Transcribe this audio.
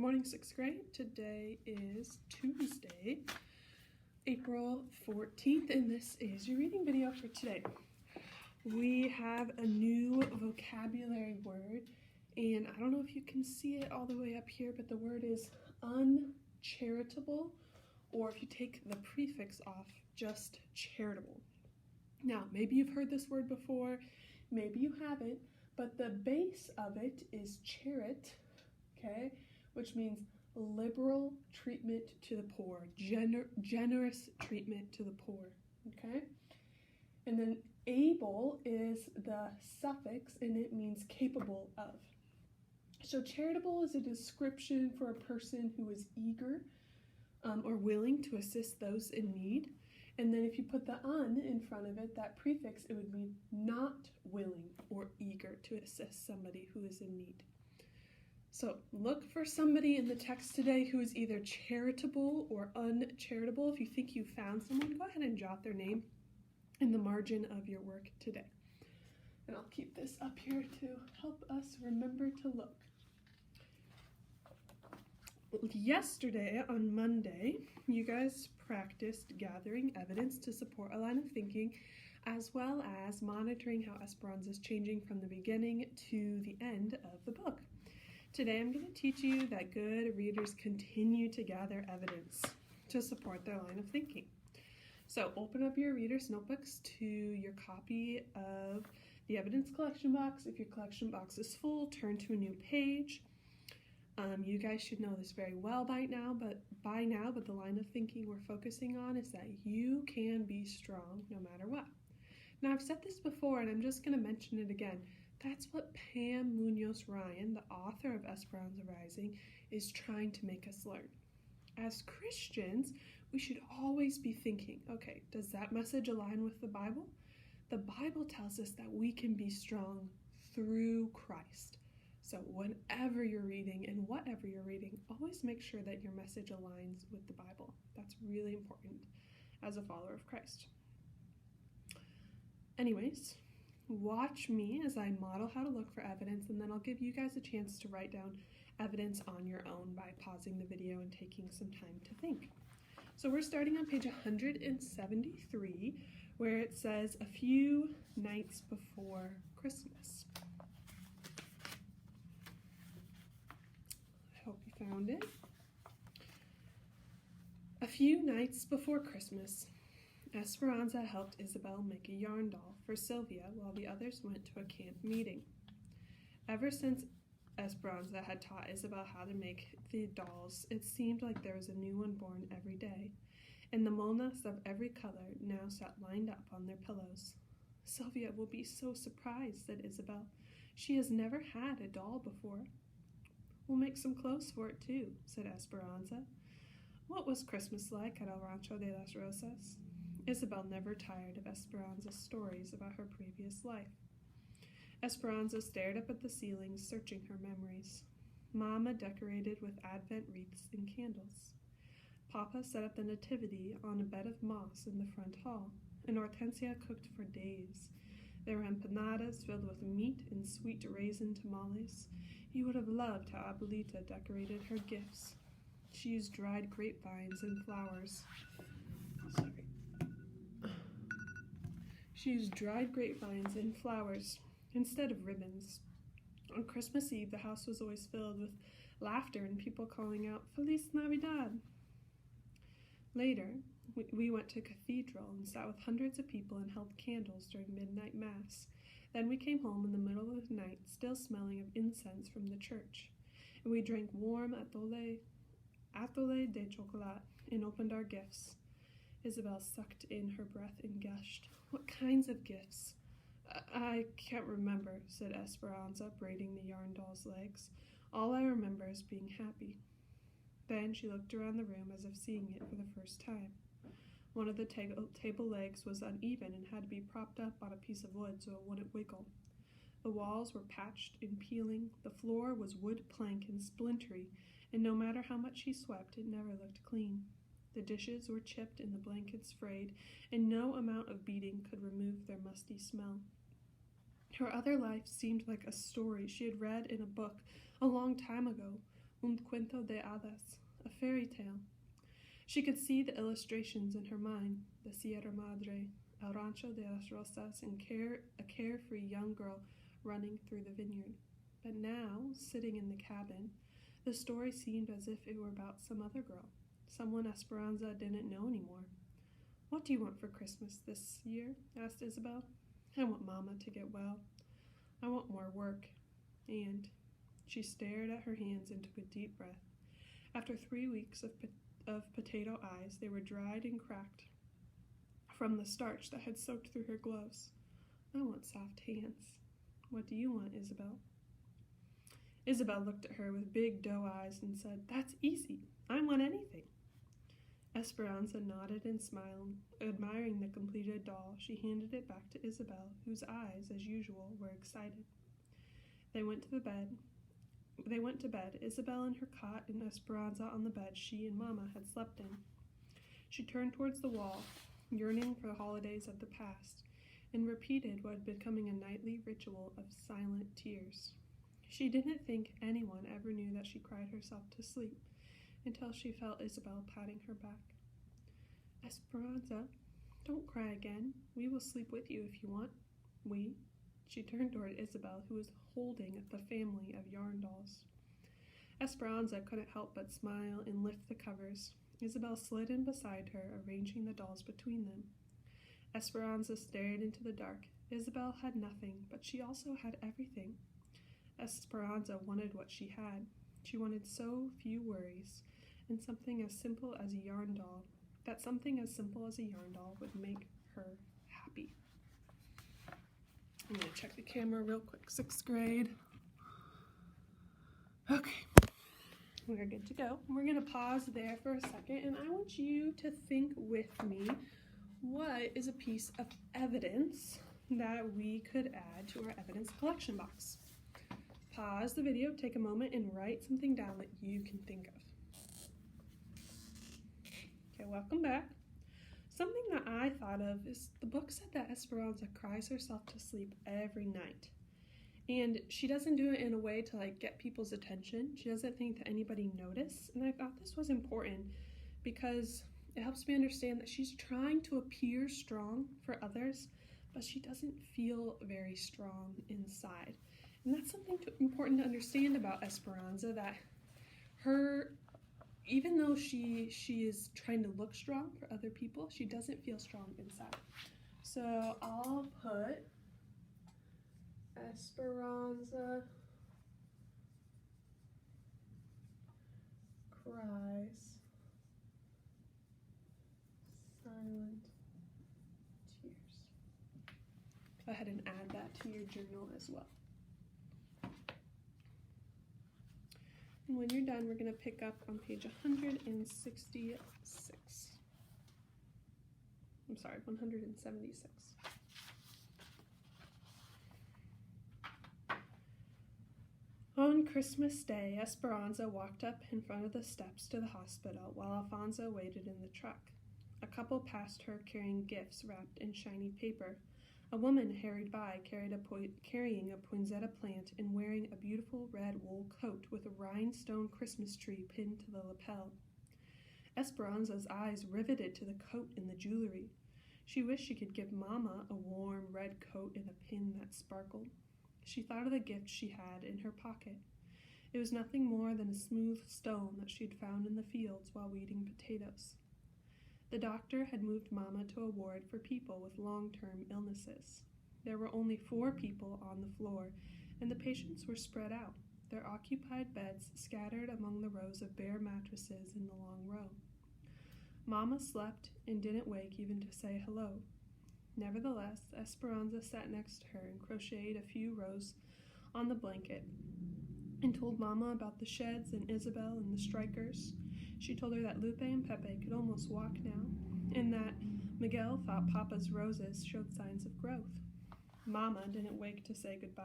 morning, 6th grade. Today is Tuesday, April 14th, and this is your reading video for today. We have a new vocabulary word, and I don't know if you can see it all the way up here, but the word is uncharitable, or if you take the prefix off, just charitable. Now, maybe you've heard this word before, maybe you haven't, but the base of it is charit, okay, which means liberal treatment to the poor, generous treatment to the poor, okay? And then able is the suffix, and it means capable of. So charitable is a description for a person who is eager or willing to assist those in need. And then if you put the un in front of it, that prefix, it would mean not willing or eager to assist somebody who is in need. So look for somebody in the text today who is either charitable or uncharitable. If you think you found someone, go ahead and jot their name in the margin of your work today. And I'll keep this up here to help us remember to look. Yesterday, on Monday, you guys practiced gathering evidence to support a line of thinking, as well as monitoring how Esperanza is changing from the beginning to the end of the book. Today I'm going to teach you that good readers continue to gather evidence to support their line of thinking. So open up your reader's notebooks to your copy of the evidence collection box. If your collection box is full, turn to a new page. You guys should know this very well by now, but the line of thinking we're focusing on is that you can be strong no matter what. Now, I've said this before, and I'm just going to mention it again. That's what Pam Munoz Ryan, the author of Esperanza Rising, is trying to make us learn. As Christians, we should always be thinking, okay, does that message align with the Bible? The Bible tells us that we can be strong through Christ. So whenever you're reading and whatever you're reading, always make sure that your message aligns with the Bible. That's really important as a follower of Christ. Anyways, watch me as I model how to look for evidence, and then I'll give you guys a chance to write down evidence on your own by pausing the video and taking some time to think. So we're starting on page 173, where it says a few nights before Christmas. I hope you found it. A few nights before Christmas, Esperanza helped Isabel make a yarn doll for Sylvia while the others went to a camp meeting. Ever since Esperanza had taught Isabel how to make the dolls, it seemed like there was a new one born every day, and the molnas of every color now sat lined up on their pillows. Sylvia will be so surprised, said Isabel. She has never had a doll before. We'll make some clothes for it too, said Esperanza. What was Christmas like at El Rancho de las Rosas? Isabel never tired of Esperanza's stories about her previous life. Esperanza stared up at the ceiling, searching her memories. Mama decorated with Advent wreaths and candles. Papa set up the nativity on a bed of moss in the front hall, and Hortensia cooked for days. There were empanadas filled with meat and sweet raisin tamales. You would have loved how Abuelita decorated her gifts. She used dried grapevines and flowers. She used dried grapevines and flowers instead of ribbons. On Christmas Eve, the house was always filled with laughter and people calling out, Feliz Navidad. Later, we went to cathedral and sat with hundreds of people and held candles during midnight mass. Then we came home in the middle of the night, still smelling of incense from the church. And we drank warm atole de chocolate and opened our gifts. Isabel sucked in her breath and gushed. What kinds of gifts? I can't remember, said Esperanza, braiding the yarn doll's legs. All I remember is being happy. Then she looked around the room as if seeing it for the first time. One of the table legs was uneven and had to be propped up on a piece of wood so it wouldn't wiggle. The walls were patched and peeling, the floor was wood plank and splintery, and no matter how much she swept, it never looked clean. The dishes were chipped and the blankets frayed, and no amount of beating could remove their musty smell. Her other life seemed like a story she had read in a book a long time ago, un cuento de hadas, a fairy tale. She could see the illustrations in her mind, the Sierra Madre, El Rancho de las Rosas, and a carefree young girl running through the vineyard. But now, sitting in the cabin, the story seemed as if it were about some other girl, someone Esperanza didn't know anymore. "What do you want for Christmas this year?" asked Isabel. "I want Mama to get well. I want more work. And..." She stared at her hands and took a deep breath. After 3 weeks of potato eyes, they were dried and cracked from the starch that had soaked through her gloves. "I want soft hands." "What do you want, Isabel?" Isabel looked at her with big doe eyes and said, "That's easy. I want anything." Esperanza nodded and smiled, admiring the completed doll. She handed it back to Isabel, whose eyes, as usual, were excited. They went to bed, Isabel in her cot and Esperanza on the bed she and Mama had slept in. She turned towards the wall, yearning for the holidays of the past, and repeated what had been becoming a nightly ritual of silent tears. She didn't think anyone ever knew that she cried herself to sleep until she felt Isabel patting her back. "Esperanza, don't cry again. We will sleep with you if you want." "We?" She turned toward Isabel, who was holding the family of yarn dolls. Esperanza couldn't help but smile and lift the covers. Isabel slid in beside her, arranging the dolls between them. Esperanza stared into the dark. Isabel had nothing, but she also had everything. Esperanza wanted what she had. She wanted so few worries, and something as simple as a yarn doll, would make her happy. I'm going to check the camera real quick. 6th grade. Okay, we're good to go. We're going to pause there for a second, and I want you to think with me, what is a piece of evidence that we could add to our evidence collection box? Pause the video, take a moment, and write something down that you can think of. Okay, welcome back. Something that I thought of is the book said that Esperanza cries herself to sleep every night. And she doesn't do it in a way to get people's attention. She doesn't think that anybody notice. And I thought this was important because it helps me understand that she's trying to appear strong for others, but she doesn't feel very strong inside. And that's something important to understand about Esperanza, that even though she is trying to look strong for other people, she doesn't feel strong inside. So I'll put Esperanza cries silent tears. Go ahead and add that to your journal as well. And when you're done, we're going to pick up on page 166. I'm sorry, 176. On Christmas Day, Esperanza walked up in front of the steps to the hospital while Alfonso waited in the truck. A couple passed her carrying gifts wrapped in shiny paper. A woman hurried by carrying a poinsettia plant and wearing a beautiful red wool coat with a rhinestone Christmas tree pinned to the lapel. Esperanza's eyes riveted to the coat and the jewelry. She wished she could give Mama a warm red coat and a pin that sparkled. She thought of the gift she had in her pocket. It was nothing more than a smooth stone that she had found in the fields while weeding potatoes. The doctor had moved Mama to a ward for people with long-term illnesses. There were only 4 people on the floor, and the patients were spread out, their occupied beds scattered among the rows of bare mattresses in the long row. Mama slept and didn't wake even to say hello. Nevertheless, Esperanza sat next to her and crocheted a few rows on the blanket and told Mama about the sheds and Isabel and the strikers. She told her that Lupe and Pepe could almost walk now, and that Miguel thought Papa's roses showed signs of growth. Mama didn't wake to say goodbye.